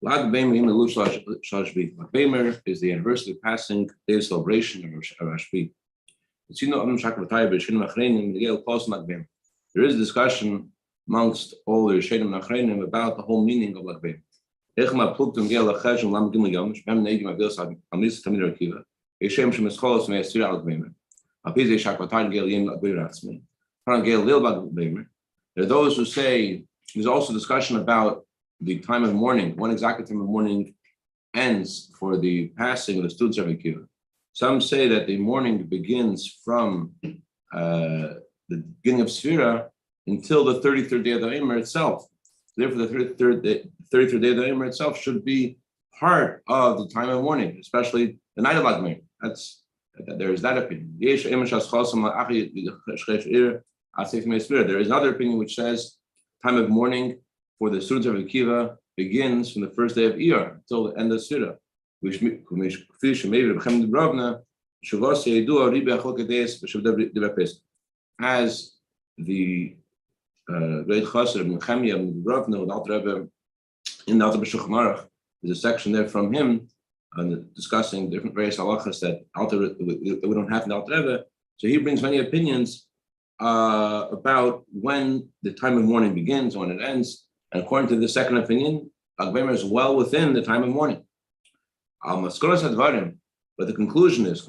Lag Baomer is the anniversary passing day of celebration of Rashbi. There is a discussion amongst all the Rishonim Nachrenim about the whole meaning of Lag Baomer. There are those who say there's also discussion about the time of mourning, when exactly time of mourning ends for the passing of the students of Akiva. Some say that the mourning begins from the beginning of Sfira until the 33rd day of the Baomer itself. Therefore, the 33rd day of the Baomer itself should be part of the time of mourning, especially the night of Lag Baomer. There is that opinion. There is another opinion which says time of mourning for the students of Akiva begins from the first day of Iyar until the end of Sfira. As the great Chassid of Nechemia and Ravna and Alter Rebbe in the Alter B'Shulchan Aruch, there's a section there from him discussing different various halachas that we don't have in the Alter Rebbe. So he brings many opinions about when the time of mourning begins, when it ends. And according to the second opinion, Lag Baomer is well within the time of mourning. But the conclusion is,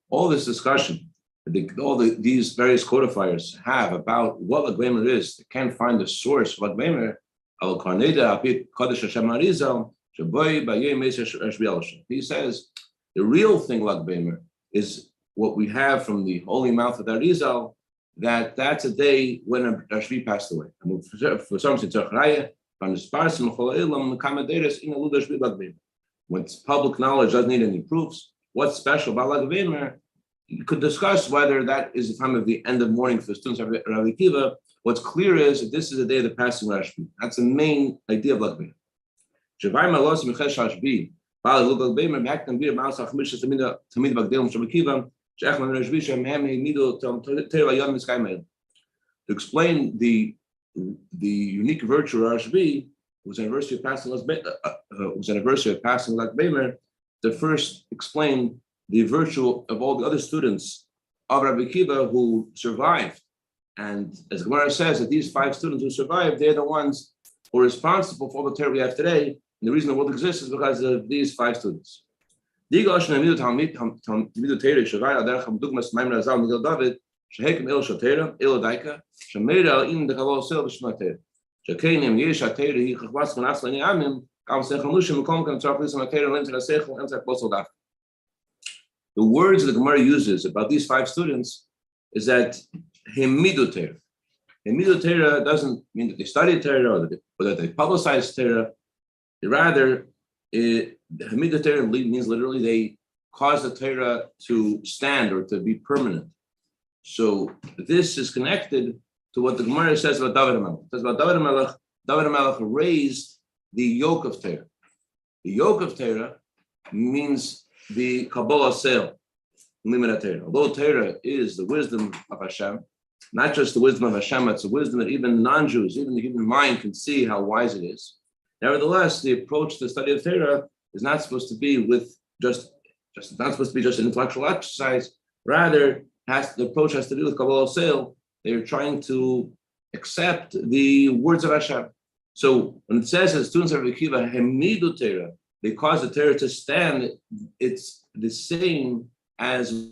all this discussion, these various codifiers have about what Lag Baomer is, they can't find the source of Lag Baomer. He says the real thing, Lag Baomer, is what we have from the holy mouth of the Arizal, that's a day when Rashbi passed away. For some, when public knowledge doesn't need any proofs, what's special about Lag Baomer? You could discuss whether that is the time of the end of mourning for the students of Rabbi Akiva. What's clear is that this is the day of the passing of Rashbi. That's the main idea of Lag Baomer. To explain the unique virtue of Rashbi, whose anniversary of passing Lag Baomer, to first explain the virtue of all the other students of Rabbi Akiva who survived. And as Gemara says, that these 5 students who survived, they're the ones who are responsible for all the Torah we have today. And the reason the world exists is because of these 5 students. The words that the Gemara uses about these 5 students is that Hemidu Torah. Hemidu Torah doesn't mean that they studied Torah or that they publicized Torah. Rather, Hemidu Torah means literally they caused the Torah to stand or to be permanent. So this is connected to what the Gemara says about David HaMelech. It says about David HaMelech raised the yoke of Torah. The yoke of Torah means the Kabbalah Sel. Although Torah is the wisdom of Hashem, not just the wisdom of Hashem, it's a wisdom that even non-Jews, even the human mind can see how wise it is. Nevertheless, the approach to the study of Torah is not supposed to be just an intellectual exercise. Rather, the approach has to do with Kabbalah Sel. They're trying to accept the words of Hashem. So when it says that students of Akiva Hemidu Torah, they cause the Torah to stand, it's the same as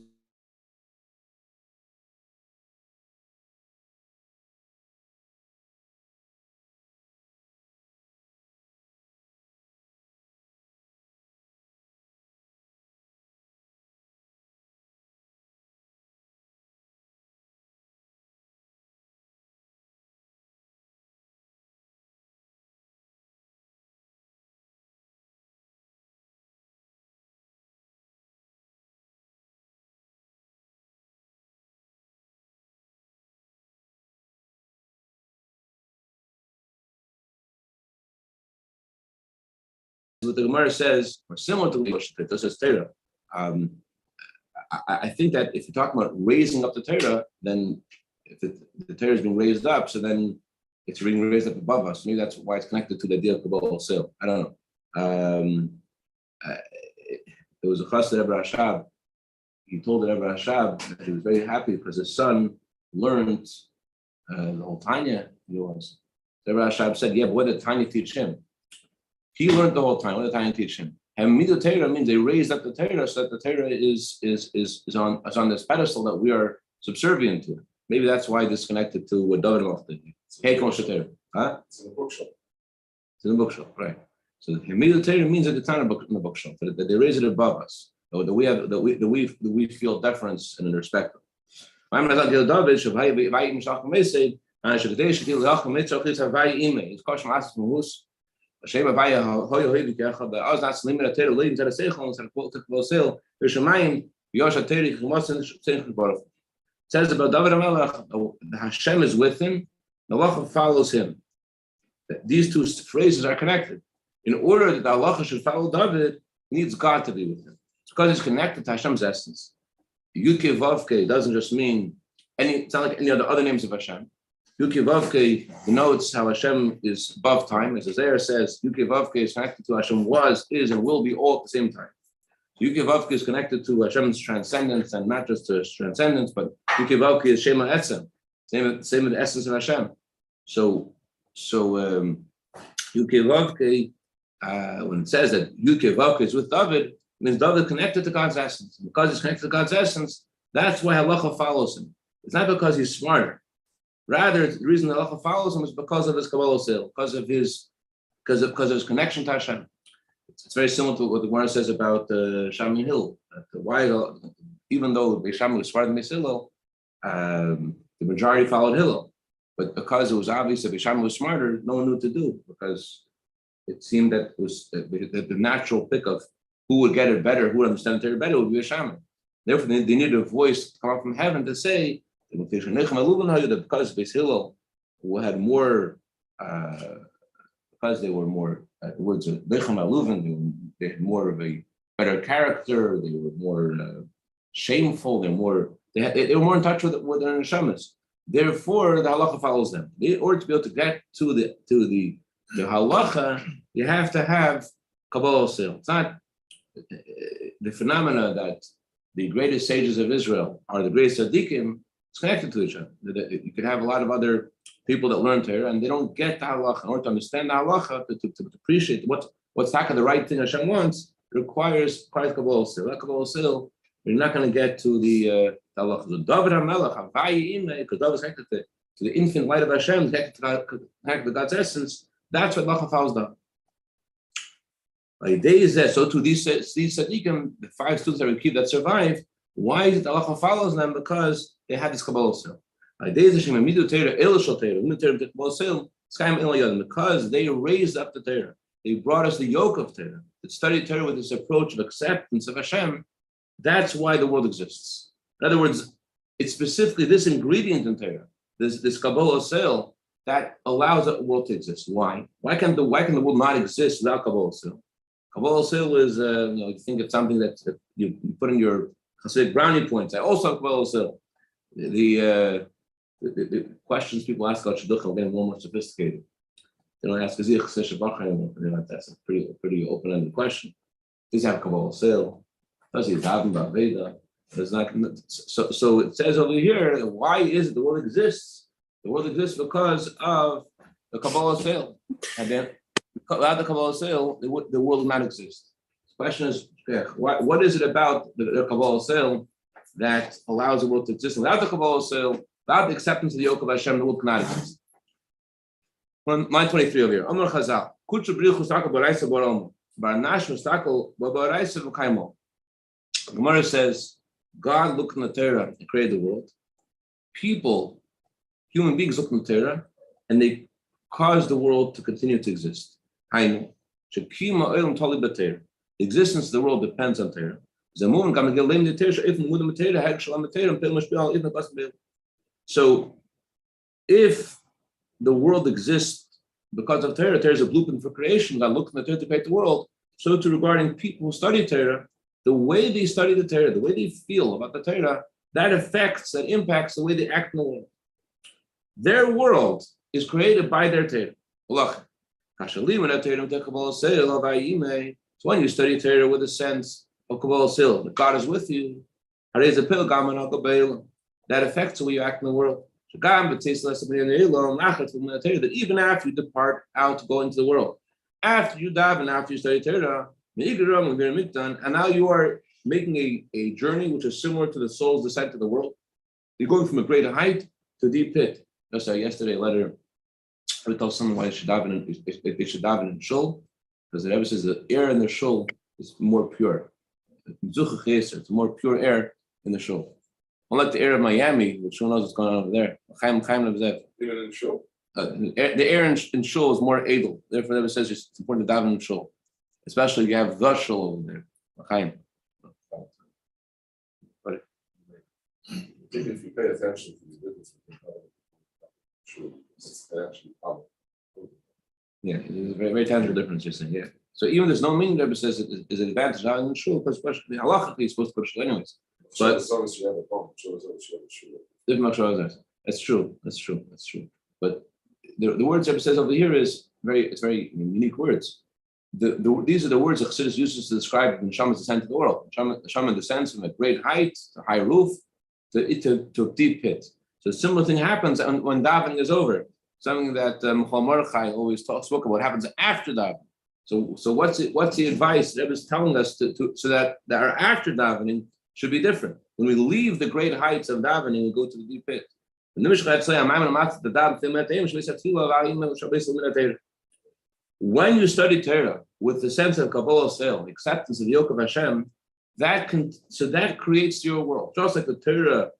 what the Gemara says, or similar to what it says Torah. I think that if you're talking about raising up the Torah, then if the Torah is being raised up, so then it's being raised up above us. Maybe that's why it's connected to the idea of Kabbalah Sil. I don't know. There was a chassid Rebbe Rashab. He told Rebbe Rashab that he was very happy because his son learned the whole Tanya. Rebbe Rashab said, "Yeah, but what did Tanya teach him? He learned the whole time. What did Tanya teach him? Hamidu Torah means they raised up the Torah so that the Torah is on this pedestal that we are subservient to. Maybe that's why this connected to what David did. Hey, huh? It's in the bookshelf. It's in the bookshelf, right? So the Hamidu Torah means that it's not in the bookshelf, that they raise it above us, that we feel deference and respect. Hashem Avaya Hoy Hoy Kechad the Az Nas Limit Ter Lein Ter Sechon Ter Kvosel Vishamayim Yosha Teri Khmosen Sechon Baruch. Says about David HaMelech, Hashem is with him, the halacha follows him. These two phrases are connected. In order that the halacha should follow David, he needs God to be with him. It's because he's connected to Hashem's essence. Yuke Vavke doesn't just mean it's not like any other names of Hashem. Yuke Vavke denotes how Hashem is above time. As Isaiah says, Yuke Vavke is connected to Hashem was, is, and will be all at the same time. Yuke Vavke is connected to Hashem's transcendence, and not just to his transcendence, but Yuke Vavke is Shema Etzem, same in the essence of Hashem. So Yuke Vavke, when it says that Yuke Vavke is with David, it means David connected to God's essence. Because he's connected to God's essence, that's why halacha follows him. It's not because he's smarter. Rather, the reason the halacha follows him is because of his Kabbalah sale, because of his connection to Hashem. It's very similar to what the Gemara says about Shami Hill. Why, even though Beisham was smarter than Hillel, the majority followed Hillel. But because it was obvious that Beisham was smarter, no one knew what to do, because it seemed that it was the natural pick of who would get it better, who would understand it better, would be Beisham. Therefore, they needed a voice to come up from heaven to say, because Beis Hillel, who had more, because they were more, the words of Lechem Aluvin, they had more of a better character, they were more shameful, they were more in touch with their neshamas. Therefore, the halacha follows them. In order to be able to get to the halacha, you have to have Kabbalah sale. It's not the phenomena that the greatest sages of Israel are the greatest tzaddikim. It's connected to each other. You can have a lot of other people that learn Torah and they don't get the halacha. In order to understand the halacha, to appreciate what's the right thing Hashem wants, it requires Kabbalah sil. That Kabbalah sil, you're not going to get to the halacha. So David HaMelech, because David is connected to the infinite light of Hashem, connected to God's essence. That's what halacha follows down. So to these tzaddikim, the 5 students that we keep that survive, why is it the halacha follows them? Because they had this Kabbalah sil. Because they raised up the Torah. They brought us the yoke of Torah. To study Torah with this approach of acceptance of Hashem, that's why the world exists. In other words, it's specifically this ingredient in Torah, this Kabbalah sil, that allows the world to exist. Why? Why can the world not exist without Kabbalah sil? Kabbalah sil is, you think it's something that you put in your Hasidic brownie points. I also have Kabbalah sil. The questions people ask about shidduchim are getting more and more sophisticated. They don't ask that's a pretty open-ended question. Does he have Kabbalah sil? Does he daven b'aveda? Does not? So it says over here, why is it the world exists? The world exists because of the Kabbalah sil. And then without the Kabbalah sil, the world would not exist. The question is, what is it about the Kabbalah sil that allows the world to exist? Without the Kabbalah sil, without the acceptance of the yoke of Hashem, the world cannot exist. Line 23 over here. Amar Chazal. Kutsu brichu stakal b'raisa b'romo. Barnash stakal b'raisa v'kaimo. Gemara says, God looked in the Torah and created the world. People, human beings looked in the Torah and they caused the world to continue to exist. Hainu. Shekima oilam tali b'Torah. The existence of the world depends on Torah. So, if the world exists because of Torah, Torah is a blueprint for creation. God looked in the Torah to create the world. So, too, regarding people who study Torah, the way they study the Torah, the way they feel about the Torah, that impacts the way they act in the world. Their world is created by their Torah. So when you study Torah with a sense of Kabbalah Sil, that God is with you, that affects the way you act in the world. That even after you depart out to go into the world, after you daven, after you study Torah, and now you are making a journey which is similar to the soul's descent to the world. You're going from a great height to a deep pit. Just yesterday, a letter, I would tell someone why they should daven in shul, because the Rebbe says the air in the shul is more pure. It's more pure air in the shul. Unlike the air of Miami, which who knows what's going on over there. Even in shul. The air in shul is more edel. Therefore, the Rebbe says it's important to daven in shul, especially if you have the shul over there. I think if you pay attention to the difference between shul, it's actually powerful. Yeah, it's a very, very tangible difference you're saying. Yeah. So even there's no meaning, the Rebbe says it is an advantage out in shul, because especially halachically you're supposed to go to shul anyways. But as long as you have a phone, that's true. But the words Rebbe says over here is very unique words. These are the words that Chassidus uses to describe the Neshama's descent to the world. Neshama descends from a great height, to high roof, to a deep pit. So a similar thing happens when davening is over. Something that Michal Mordechai always spoke about happens after davening. So what's the advice Rebbe is telling us so that our after davening should be different? When we leave the great heights of davening, we go to the deep pit. When you study Torah with the sense of Kabbalah Sel, acceptance of the yoke of Hashem, that creates your world. Just like the Torah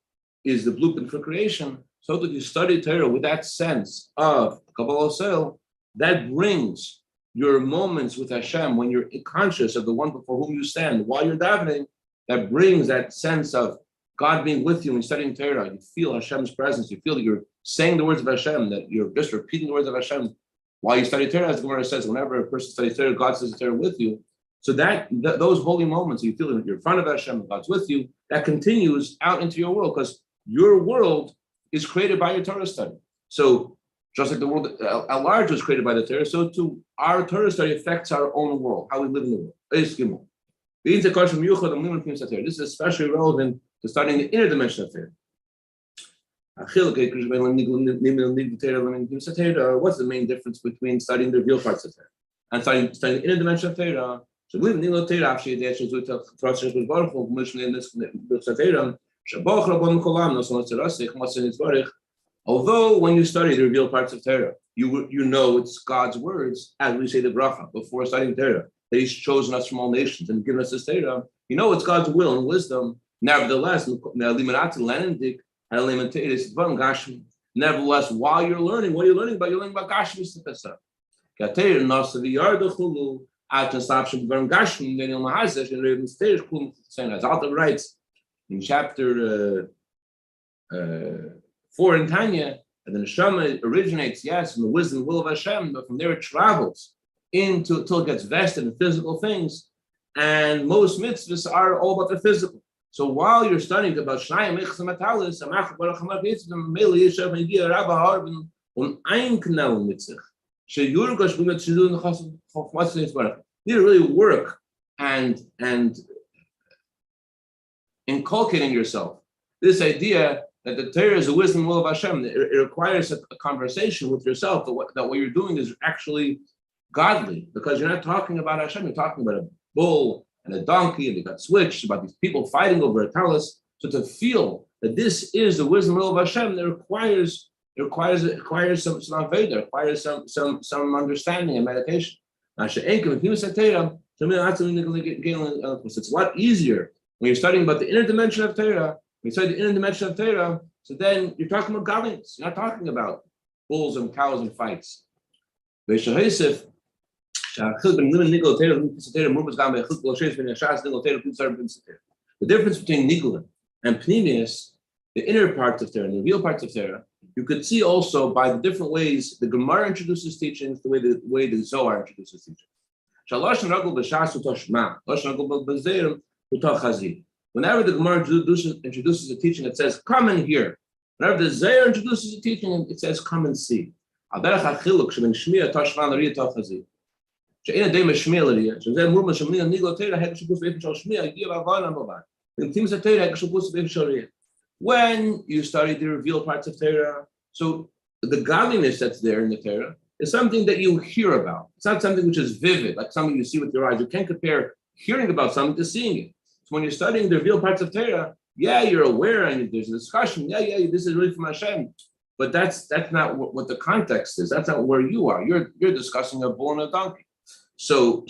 is the blueprint for creation, so that you study Torah with that sense of Kabbalah Sel, that brings your moments with Hashem when you're conscious of the one before whom you stand while you're davening. That brings that sense of God being with you when you're studying Torah. You feel Hashem's presence. You feel that you're saying the words of Hashem, that you're just repeating the words of Hashem while you study Torah. As the Gemara says, whenever a person studies Torah, God studies Torah with you. So those holy moments, you feel that you're in front of Hashem, God's with you, that continues out into your world, because your world is created by your Torah study. So just like the world at large was created by the Torah, so too our Torah study affects our own world, how we live in the world. This is especially relevant to studying the inner dimension of Torah. What's the main difference between studying the real parts of Torah and studying the inner dimension of Torah? Although when you study the revealed parts of Torah, you know it's God's words, as we say the bracha before studying Torah, that He's chosen us from all nations and given us this Torah. You know it's God's will and wisdom. Nevertheless, while you're learning, what are you learning about? You're learning about Gashmi. As Alta writes in chapter 4 in Tanya, and the neshama originates, yes, from the wisdom and will of Hashem, but from there it travels until it gets vested in physical things. And most mitzvahs are all about the physical. So while you're studying about Shnayim Echs and Matalis, you need to really work and inculcate in yourself this idea that the Torah is the wisdom and will of Hashem. It requires a conversation with yourself that what you're doing is actually godly, because you're not talking about Hashem, you're talking about a bull and a donkey, and they got switched, about these people fighting over a talus. So to feel that this is the wisdom and will of Hashem, that requires some Aveda, requires some understanding and meditation. It's a lot easier when you're studying about the inner dimension of Torah. When you study the inner dimension of Torah, so then you're talking about godliness. You're not talking about bulls and cows and fights. The difference between Nigla and Pnimius, the inner parts of Torah and the real parts of Torah, you could see also by the different ways the Gemara introduces teachings, the way the Zohar introduces teachings. Whenever the Gemara introduces a teaching, it says, come and hear. Whenever the Zohar introduces a teaching, it says, come and see. When you study the revealed parts of Torah, so the godliness that's there in the Torah is something that you hear about. It's not something which is vivid, like something you see with your eyes. You can't compare hearing about something to seeing it. So when you're studying the revealed parts of Torah, yeah, you're aware and there's a discussion. Yeah, this is really from Hashem. But that's not what the context is. That's not where you are. You're discussing a bull and a donkey. So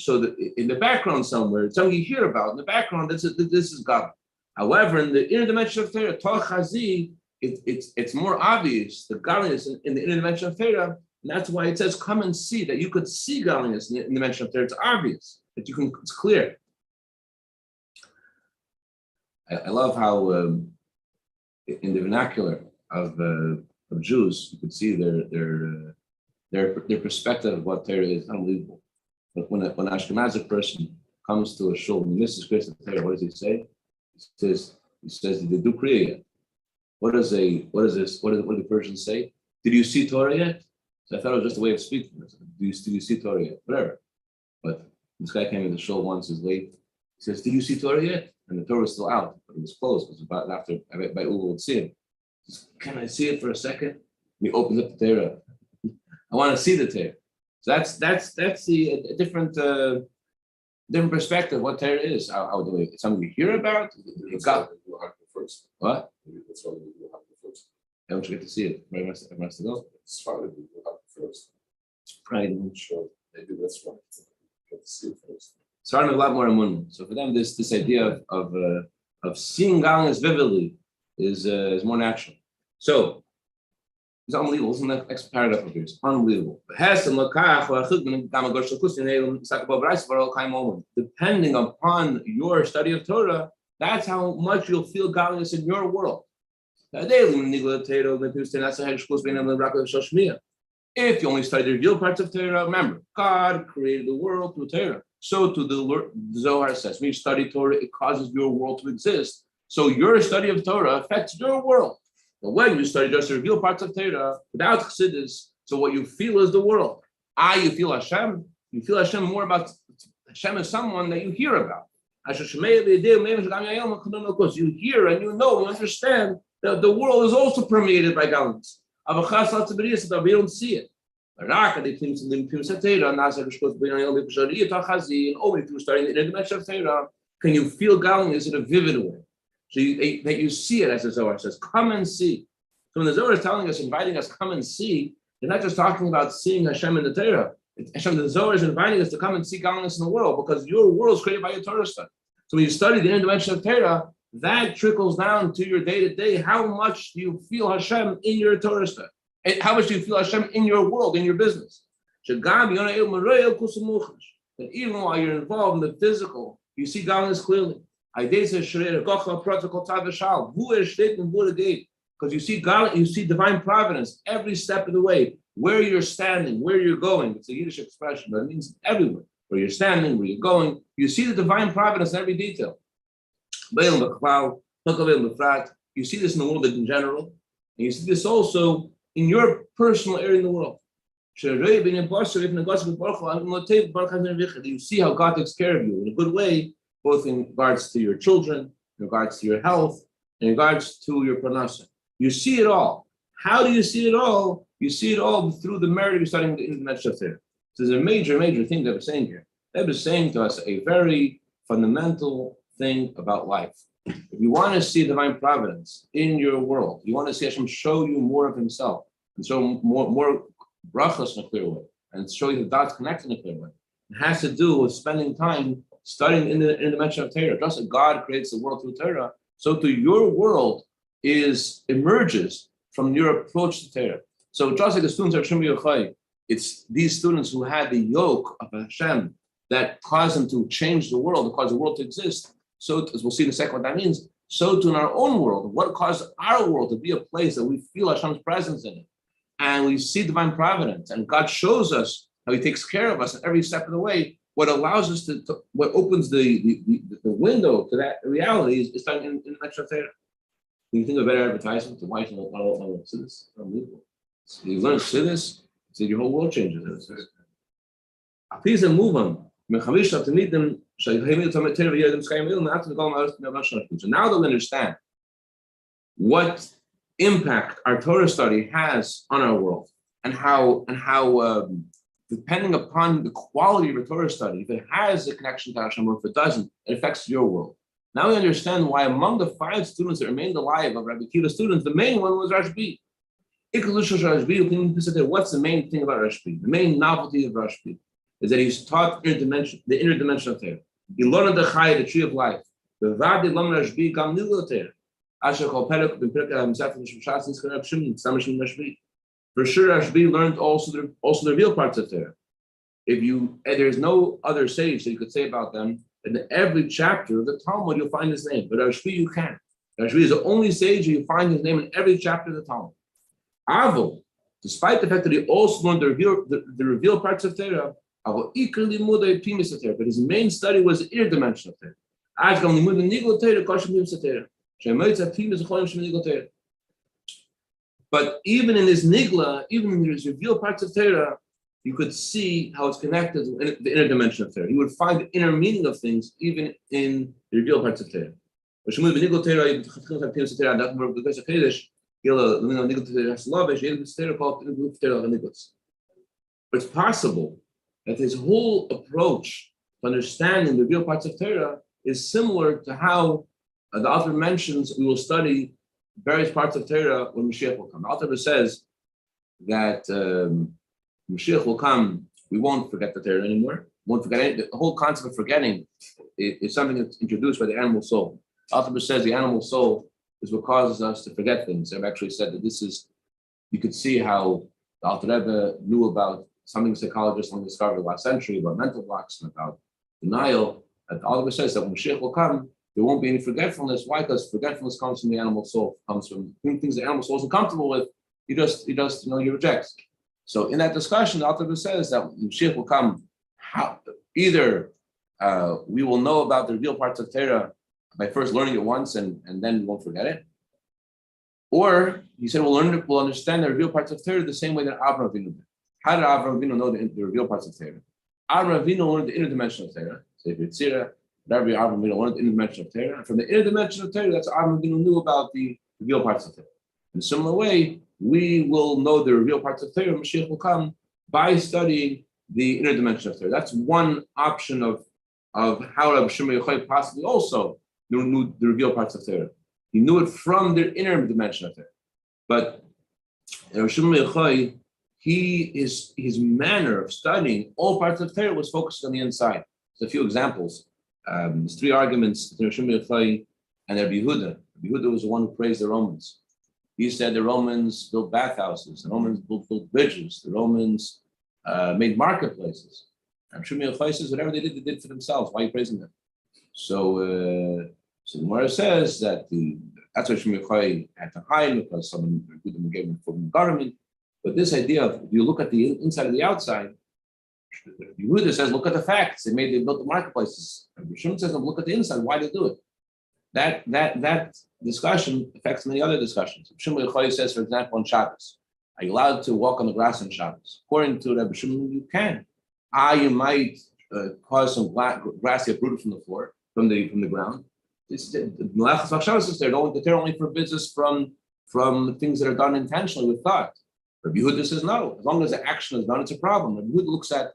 in the background somewhere, it's something you hear about. In the background, this is God. However, in the inner dimension of Torah, Torah Chazi, it's more obvious, the godliness in the inner dimension of Torah, and that's why it says, come and see, that you could see godliness in the dimension of Torah. It's obvious, that you can, it's clear. I love how in the vernacular of Jews, you could see their perspective of what Torah is unbelievable. But when an Ashkenazic person comes to a shul and misses Grace of Torah, what does he say? He says, did they do Kriya yet? What do the Persians say? Did you see Torah yet? So I thought it was just a way of speaking. Do you see Torah yet? Whatever. But this guy came in the show once, he's late. He says, did you see Torah yet? And the Torah was still out, but it was closed. It was about after by Ugo would see him. He says, can I see it for a second? And he opens up the Torah. I want to see the Torah. So that's a different perspective of what Torah is. How do it's something you hear about? That's why we will have to first. What? Maybe that's why we will have to first. I don't get to see it. Everyone has to go. It's fine if we will have to first. Right. Sure. Maybe that's why. Get to see it first. It's a lot more amun. So for them, this idea of seeing godliness vividly is more natural. So it's unbelievable. Listen to the next paragraph of here. It's unbelievable. Depending upon your study of Torah, that's how much you'll feel godliness in your world. If you only study the revealed parts of Torah, remember, God created the world through Torah. So to the Zohar says, when you study Torah, it causes your world to exist. So your study of Torah affects your world. But when you study just the revealed parts of Torah, without Chassidus, so what you feel is the world. You feel Hashem. You feel Hashem more about Hashem as someone that you hear about. You hear and you know, you understand that the world is also permeated by godliness. But we don't see it. Only through studying the inner dimension of Torah can you feel godliness in a vivid way. So that you see it, as the Zohar says, come and see. So when the Zohar is telling us, inviting us, come and see, they're not just talking about seeing Hashem in the Torah. The Zohar is inviting us to come and see godliness in the world, because your world is created by your Torah study. So when you study the inner dimension of Torah, that trickles down to your day-to-day. How much do you feel Hashem in your Torah study? And how much do you feel Hashem in your world, in your business? And even while you're involved in the physical, you see godliness clearly. Because you see God, you see divine providence every step of the way, where you're standing, where you're going. It's a Yiddish expression, but it means everywhere. Where you're standing, where you're going, you see the divine providence in every detail. You see this in the world in general, and you see this also in your personal area in the world. You see how God takes care of you in a good way, both in regards to your children, in regards to your health, in regards to your parnasa. You see it all. How do you see it all? You see it all through the merit of studying the dimension of Torah. So there's a major thing that we're saying here. They're saying to us a very fundamental thing about life. If you want to see divine providence in your world, you want to see Hashem show you more of Himself, and show more brachas in a clear way, and show you the dots connect in a clear way. It has to do with spending time studying in the dimension of Torah. Just as God creates the world through Torah, so to your world emerges from your approach to Torah. So just like the students of Hashem Yochai, it's these students who had the yoke of Hashem that caused them to change the world, that caused the world to exist. So, as we'll see in a second what that means, so to in our own world, what caused our world to be a place that we feel Hashem's presence in it, and we see divine providence, and God shows us how He takes care of us at every step of the way. what allows us what opens the window to that reality is studying in the Medrash Torah. When you think of better advertisement, why should I want to see this? Unbelievable. So you learn to see this, so your whole world changes. Please move on. So now they'll understand what impact our Torah study has on our world, and how depending upon the quality of your Torah study, if it has a connection to Hashem or if it doesn't, it affects your world. Now we understand why among the 5 students that remained alive of Rabbi Akiva's students, the main one was Rashbi. What's the main thing about Rashbi? The main novelty of Rashbi is that he's taught the inner dimension of Torah. He learned the Chai, the tree of life. For sure, Rashbi learned also the real parts of Torah. There's no other sage that you could say about them. In every chapter of the Talmud, you'll find his name. But Rashbi, you can't. Rashbi is the only sage where you find his name in every chapter of the Talmud. Avo, despite the fact that he also learned the revealed parts of Torah, but his main study was the inner dimension of Torah. But even in his nigla, even in his revealed parts of Torah, you could see how it's connected to the inner dimension of Torah. You would find the inner meaning of things even in the revealed parts of Torah. It's possible that his whole approach to understanding the real parts of Torah is similar to how the author mentions we will study various parts of Torah when Mashiach will come. The author says that Mashiach will come, we won't forget the Torah anymore. We won't forget the whole concept of forgetting is something that's introduced by the animal soul. The author says the animal soul is what causes us to forget things. I've actually said that you could see how the Alter Rebbe knew about something psychologists only discovered last century about mental blocks and about denial. And the Alter Rebbe says that when Mashiach will come, there won't be any forgetfulness. Why? Because forgetfulness comes from the animal soul, comes from things the animal soul isn't comfortable with. You you reject. So in that discussion, the Alter Rebbe says that when Mashiach will come, either we will know about the real parts of Torah by first learning it once and then we won't forget it. Or he said we'll understand the real parts of Torah the same way that Avraham Avinu did. How did Avraham Avinu know the real parts of Torah? Avraham Avinu learned the inner dimension of Torah. So if it's Tzira, Rabbi Avraham Avinu learned the inner dimension of Torah. And from the inner dimension of Torah, that's Avraham Avinu knew about the real parts of Torah. In a similar way, we will know the real parts of Torah. Mashiach will come by studying the inner dimension of Torah. That's one option of how Rabbi Shimon Yochai possibly also knew the real parts of Torah. He knew it from the inner dimension of Torah. But Rabbi Shimon Yochai, his manner of studying all parts of Torah was focused on the inside. There's a few examples. There's 3 arguments between Rabbi Shimon Yochai and Rabbi Yehuda. Rabbi Yehuda was the one who praised the Romans. He said the Romans built bathhouses, the Romans built bridges, the Romans made marketplaces. Rabbi Shimon Yochai says whatever they did for themselves. Why are you praising them? So the Gemara says that that's why Shimon Yochai had to hide because someone gave him a government. But this idea of you look at the inside and the outside, Yehuda says look at the facts. They built the marketplaces. Shimon says look at the inside. Why did they do it? That discussion affects many other discussions. Shimon Yochai says, for example, on Shabbos, are you allowed to walk on the grass on Shabbos? According to Rabbi Shimon, you can. You might cause some grass to get rooted from the floor, from the ground. The Melachos Shabbos is there. The Torah only forbids us from things that are done intentionally with thought. Rabbi Yehuda says no. As long as the action is done, it's a problem. Rabbi Yehuda looks at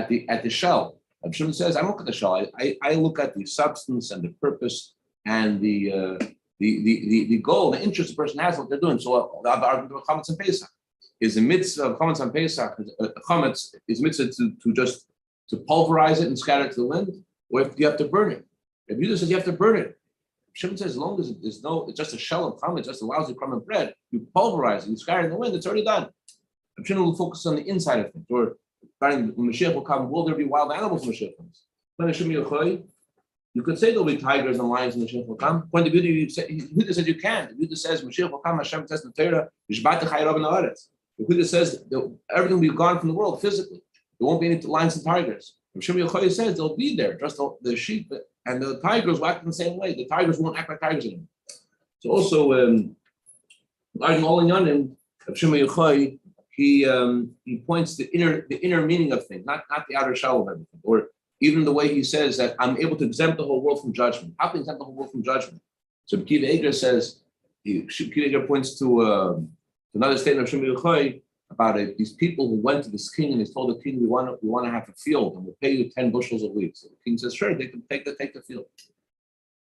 the shell. Rabbi Shimon says, I don't look at the shell. I look at the substance and the purpose and the goal, the interest the person has, what they're doing. So the argument of chametz and Pesach is the mitzvah of chametz and Pesach. Chametz is mitzvah to pulverize it and scatter it to the wind, or if you have to burn it. Rabbi Yehuda says you have to burn it. Shimon says as long as it's just a shell of chametz, just a lousy crumb of bread, you pulverize it, you scatter it in the wind, it's already done. Shimon will focus on the inside of things. Or when Mashiach will come, will there be wild animals when Mashiach comes? You could say there'll be tigers and lions when Mashiach will come. When the Yehuda says you can't. The Yehuda says Mashiach will come. Hashem says in the Torah, the Yehuda says everything will be gone from the world physically. There won't be any lions and tigers. Shimon Yochai says they'll be there, just the sheep and the tigers will act in the same way. The tigers won't act like tigers anymore. So also, regarding all in Yanim, Shimon Yochai, he points the inner meaning of things, not the outer shell of everything, or even the way he says that I'm able to exempt the whole world from judgment. How can I exempt the whole world from judgment? So Kiva Eger says, Kiva Eger points to another statement of Shimon Yochai about it. These people who went to this king and they told the king, we want to have a field and we'll pay you 10 bushels of wheat. So the king says, sure, they can take the field.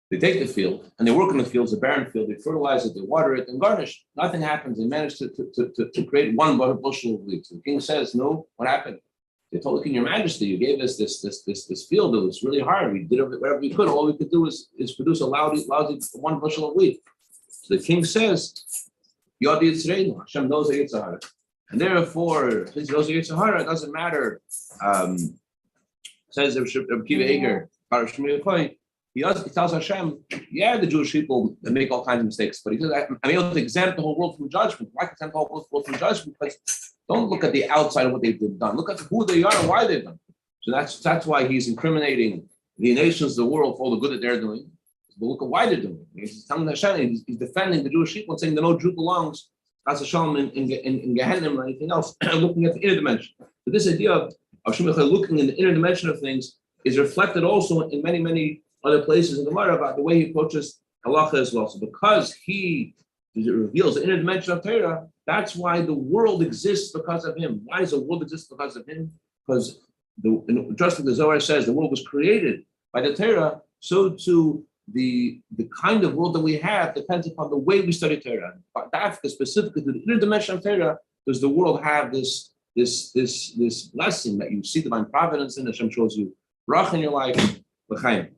They take the field and they work in the field, it's a barren field, they fertilize it, they water it, and garnish. Nothing happens. They manage to create one bushel of wheat. So the king says, no, what happened? They told the king, Your Majesty, you gave us this field. It was really hard. We did whatever we could. All we could do is produce a lousy one bushel of wheat. So the king says, Yodi Yitzreinu, Hashem knows the Yitzhahara. And therefore, since he knows the Yitzhahara, it doesn't matter. Says Rabbi Kiva Eger, he tells Hashem, yeah, the Jewish people they make all kinds of mistakes, but he says, I'm able to exempt the whole world from judgment. Why can I exempt the whole world from judgment? Because don't look at the outside of what they've done. Look at who they are and why they've done. So that's why he's incriminating the nations, the world, for all the good that they're doing. But look at why they're doing it. He's telling Hashem, he's defending the Jewish people and saying that no Jew belongs as a shalom in Gehenna or anything else, looking at the inner dimension. But this idea of Shimon looking in the inner dimension of things is reflected also in many, many other places in the Gemara about the way he approaches halacha as well. So because he reveals the inner dimension of Torah, that's why the world exists because of him. Why does the world exist because of him? Because just like the Zohar says, the world was created by the Torah, so too the kind of world that we have depends upon the way we study Torah. That's specifically to the inner dimension of Torah, does the world have this blessing that you see divine providence in. Hashem shows you brach in your life, l'chaim.